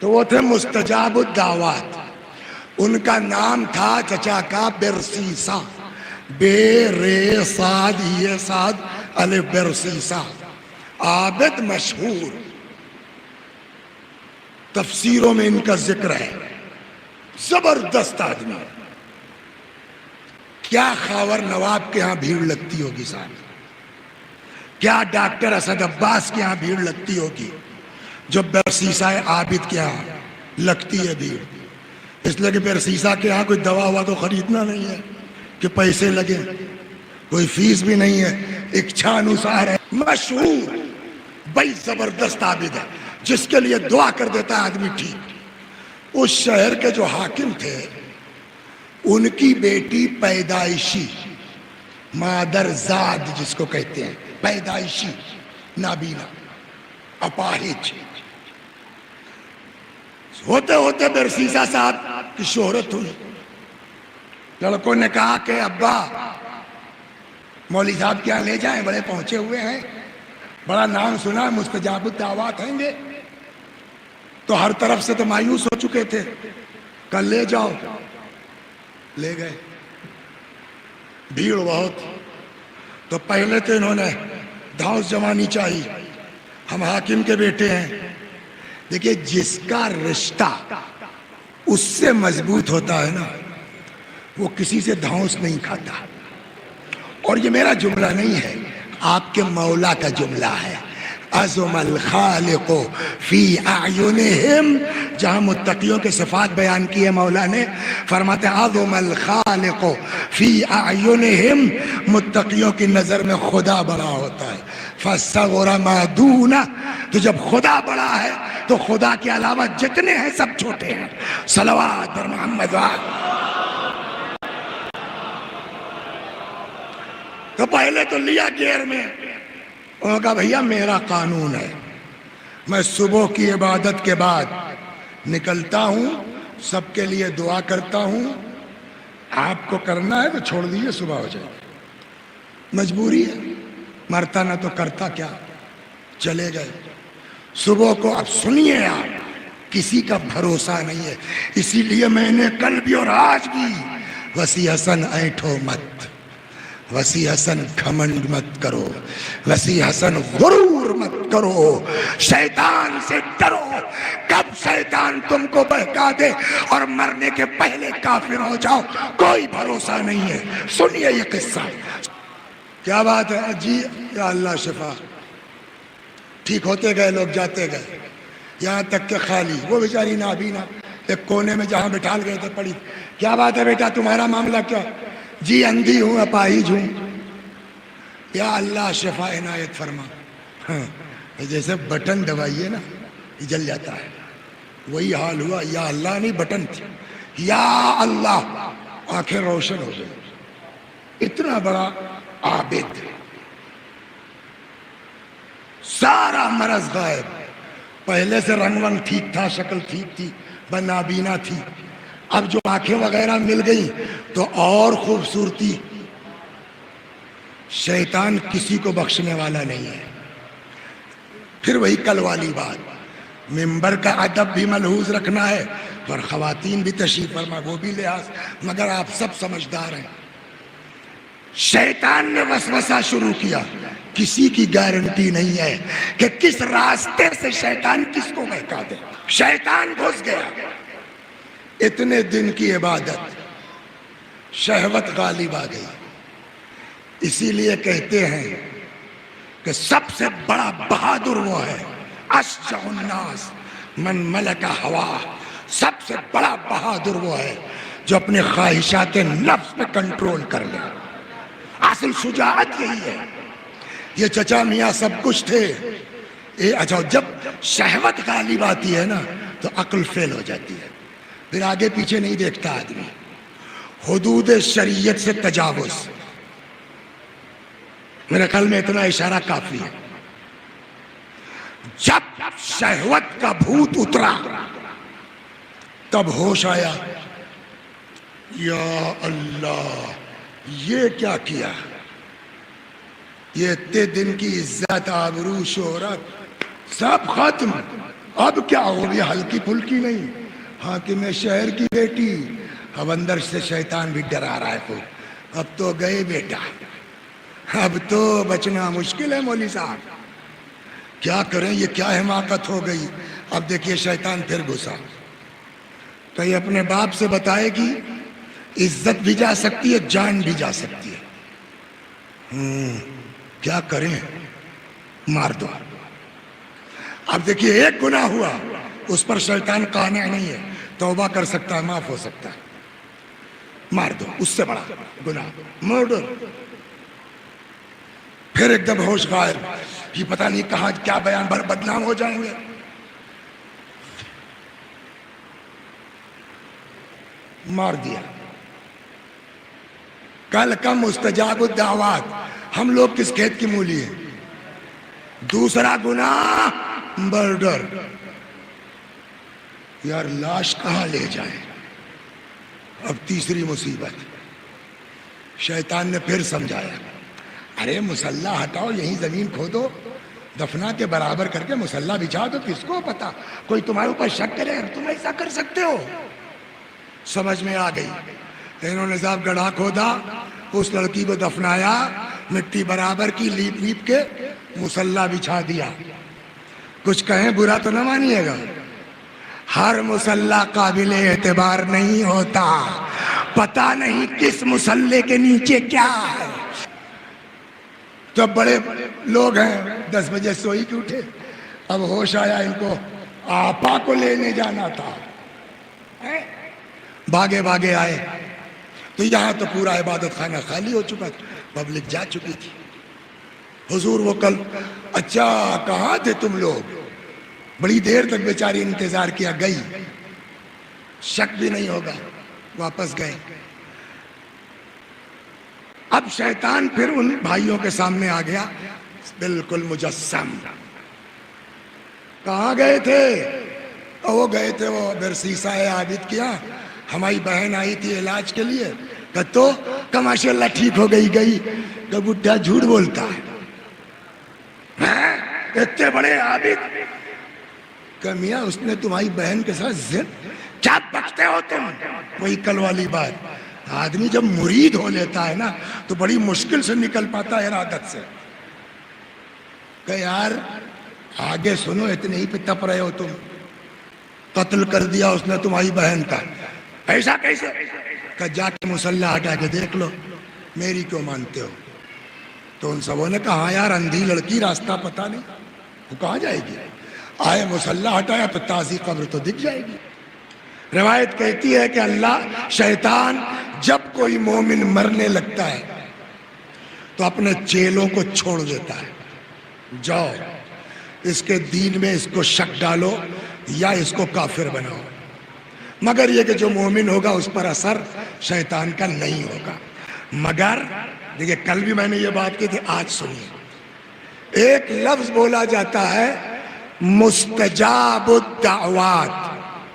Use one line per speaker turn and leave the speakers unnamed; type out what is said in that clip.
تو وہ تھے مستجاب الدعوات. ان کا نام تھا چچا کا برسیسا، بے رے صاد یہ صاد الف برسیسا. عابد مشہور، تفسیروں میں ان کا ذکر ہے. زبردست آدمی. کیا خاور نواب کے ہاں بھیڑ لگتی ہوگی صاحب، کیا ڈاکٹر اسد عباس کے ہاں بھیڑ لگتی ہوگی، جو برسیسا عابد کے ہاں لگتی ہے بھیڑ. اس لیے کہ برسیسا کے ہاں کوئی دوا ہوا تو خریدنا نہیں ہے کہ پیسے لگے، کوئی فیس بھی نہیں ہے، اچھا انوسار ہے. مشہور بڑی زبردست عابد ہے، جس کے لیے دعا کر دیتا ہے آدمی ٹھیک. اس شہر کے جو حاکم تھے، ان کی بیٹی پیدائشی، مادر زاد جس کو کہتے ہیں، پیدائشی نابینا اپاہج، ہوتے ہوتے برسیسا صاحب کی شہرت ہوئی. لڑکوں نے کہا کہ ابا مولوی صاحب کیا لے جائیں، بڑے پہنچے ہوئے ہیں، بڑا نام سنا، مستجاب الدعوات ہیں گے. تو ہر طرف سے تو مایوس ہو چکے تھے. کل لے جاؤ. لے گئے. بھیڑ بہت. تو پہلے تو انہوں نے دھاؤس جمانی چاہی، ہم حاکم کے بیٹے ہیں. دیکھیے جس کا رشتہ اس سے مضبوط ہوتا ہے نا، وہ کسی سے دھاؤس نہیں کھاتا. اور یہ میرا جملہ نہیں ہے، آپ کے مولا کا جملہ ہے. عظم الخالق فی اعینہم، جہاں متقیوں کے صفات بیان کی ہے مولا نے، فرماتے ہیں عظم الخالق فی اعینہم، متقیوں کی نظر میں خدا بڑا ہوتا ہے. فصغر ما دونہ، تو جب خدا بڑا ہے تو خدا کے علاوہ جتنے ہیں سب چھوٹے ہیں. صلوات پر محمد وآلہ. تو پہلے تو لیا گیر میں. انہوں نے کہا بھیا میرا قانون ہے، میں صبح کی عبادت کے بعد نکلتا ہوں، سب کے لیے دعا کرتا ہوں. آپ کو کرنا ہے تو چھوڑ دیجیے، صبح ہو جائے. مجبوری ہے، مرتا نہ تو کرتا کیا. چلے گئے. صبح کو اب سنیے آپ، کسی کا بھروسہ نہیں ہے. اسی لیے میں نے کل بھی اور آج بھی، وسیع حسن اینٹھو مت، وسیع حسن گھمنڈ مت کرو، وسیع حسن غرور مت کرو، شیطان سے ڈرو. کب شیطان تم کو بہکا دے اور مرنے کے پہلے کافر ہو جاؤ، کوئی بھروسہ نہیں ہے. سنیے یہ قصہ. کیا بات ہے جی؟ یا اللہ شفا. ٹھیک ہوتے گئے لوگ، جاتے گئے، یہاں تک کہ خالی وہ بیچاری نابینا ایک کونے میں جہاں بٹھال گئے تھے پڑی. کیا بات ہے بیٹا، تمہارا معاملہ کیا؟ جی اندھی ہوں، اپاہج ہوں. یا اللہ شفا عنایت فرما. جیسے بٹن دبائیے نا یہ جل جاتا ہے، وہی حال ہوا. یا اللہ نہیں، بٹن تھی. یا اللہ، آنکھیں روشن ہو گئی. اتنا بڑا عابد، سارا مرض غائب. پہلے سے رنگ ونگ ٹھیک تھا، شکل ٹھیک تھی، نابینا تھی. اب جو آنکھیں وغیرہ مل گئی تو اور خوبصورتی. شیطان کسی کو بخشنے والا نہیں ہے. پھر وہی کل والی بات، منبر کا ادب بھی ملحوظ رکھنا ہے اور خواتین بھی تشریف فرما، وہ بھی لحاظ. مگر آپ سب سمجھدار ہیں. شیطان نے وسوسہ شروع کیا. کسی کی گارنٹی نہیں ہے کہ کس راستے سے شیطان کس کو بہکا دے. شیطان گھس گیا. اتنے دن کی عبادت، شہوت غالب آ گئی. اسی لیے کہتے ہیں کہ سب سے بڑا بہادر وہ ہے، اشجع الناس من ملک ہوا. سب سے بڑا بہادر وہ ہے جو اپنے خواہشات نفس پہ کنٹرول کر لے. اصل شجاعت یہی ہے. یہ چچا میاں سب کچھ تھے. اچھا، جب شہوت غالب آتی ہے نا تو عقل فیل ہو جاتی ہے، پھر آگے پیچھے نہیں دیکھتا آدمی. حدود شریعت سے تجاوز. میرے خیال میں اتنا اشارہ کافی ہے. جب شہوت کا بھوت اترا تب ہوش آیا. یا اللہ، یہ کیا کیا؟ یہ اتنے دن کی عزت، آبرو، شہرت سب ختم. اب کیا ہو گیا؟ ہلکی پھلکی نہیں، حاکم شہر کی بیٹی، اب اندر سے شیطان بھی ڈرا رہا ہے خوب، اب تو گئے بیٹا، اب تو بچنا مشکل ہے مولوی صاحب، کیا کریں، یہ کیا حماقت ہو گئی۔ اب دیکھیے شیطان پھر گھسا، تو یہ اپنے باپ سے بتائے گی عزت بھی جا سکتی ہے، جان بھی جا سکتی ہے، کیا کریں، مار دو۔ اب دیکھیے ایک گناہ ہوا، اس پر شیطان قانع نہیں ہے، توبہ کر سکتا ہے، معاف ہو سکتا ہے، مار دو۔ اس سے بڑا گناہ مرڈر، پھر ایک دم ہوش غائب، یہ پتہ نہیں کہاں کیا بیان بدنام ہو جائیں گے، مار دیا۔ کل کم مستجاب الدعوات، ہم لوگ کس کھیت کی مولی ہیں؟ دوسرا گناہ مرڈر، یار لاش کہاں لے جائیں؟ اب تیسری مصیبت، شیطان نے پھر سمجھایا، ارے مسلح ہٹاؤ، یہیں زمین کھودو، دفنا کے برابر کر کے مسلح بچھا دو، کس کو پتا کوئی تمہارے اوپر شک کرے، تم ایسا کر سکتے ہو۔ سمجھ میں آ گئی، انہوں نے صاحب گڑھا کھودا، اس لڑکی کو دفنایا، مٹی برابر کی، لیپ لیپ کے مسلح بچھا دیا۔ کچھ کہیں برا تو نہ مانیے گا، ہر مسلح قابل اعتبار نہیں ہوتا، پتہ نہیں کس مسلح کے نیچے کیا ہے۔ جب بڑے لوگ ہیں 10 بجے سوئی کے اٹھے، اب ہوش آیا ان کو آپا کو لینے جانا تھا، بھاگے بھاگے آئے تو یہاں تو پورا عبادت خانہ خالی ہو چکا تھا، پبلک جا چکی تھی۔ حضور وہ کل، اچھا کہاں تھے تم لوگ؟ بڑی دیر تک بیچاری انتظار کیا، گئی، شک بھی نہیں ہوگا، واپس گئے۔ اب شیطان پھر ان بھائیوں کے سامنے آ گیا، بالکل مجسم، کہاں گئے تھے؟ وہ گئے تھے وہ برسیسہ عابد کیا، ہماری بہن آئی تھی علاج کے لیے، تو ماشاءاللہ ٹھیک ہو گئی، گئی کہ بڈھا جھوٹ بولتا ہے، اتنے بڑے عابد، کہ میاں اس نے تمہاری بہن کے ساتھ زد، کیا بکتے ہو تم؟ وہی کل والی بات، آدمی جب مرید ہو لیتا ہے نا تو بڑی مشکل سے نکل پاتا ہے ارادت سے، کہ یار آگے سنو، اتنے ہی پہ تپ رہے ہو تم، قتل کر دیا اس نے تمہاری بہن کا، ایسا کیسے؟ کہ جا کے مسلح ہٹا کے دیکھ لو، میری کیوں مانتے ہو؟ تو ان سبوں نے کہا یار اندھی لڑکی، راستہ پتہ نہیں، وہ کہاں جائے گی؟ آئے مسلح ہٹایا تو تازی قبر تو دکھ جائے گی۔ روایت کہتی ہے کہ اللہ شیطان جب کوئی مومن مرنے لگتا ہے تو اپنے چیلوں کو چھوڑ دیتا ہے، جاؤ اس کے دین میں اس کو شک ڈالو یا اس کو کافر بناؤ، مگر یہ کہ جو مومن ہوگا اس پر اثر شیطان کا نہیں ہوگا۔ مگر دیکھیں کل بھی میں نے یہ بات کی تھی، آج سنیے، ایک لفظ بولا جاتا ہے مستجاب الدعوات،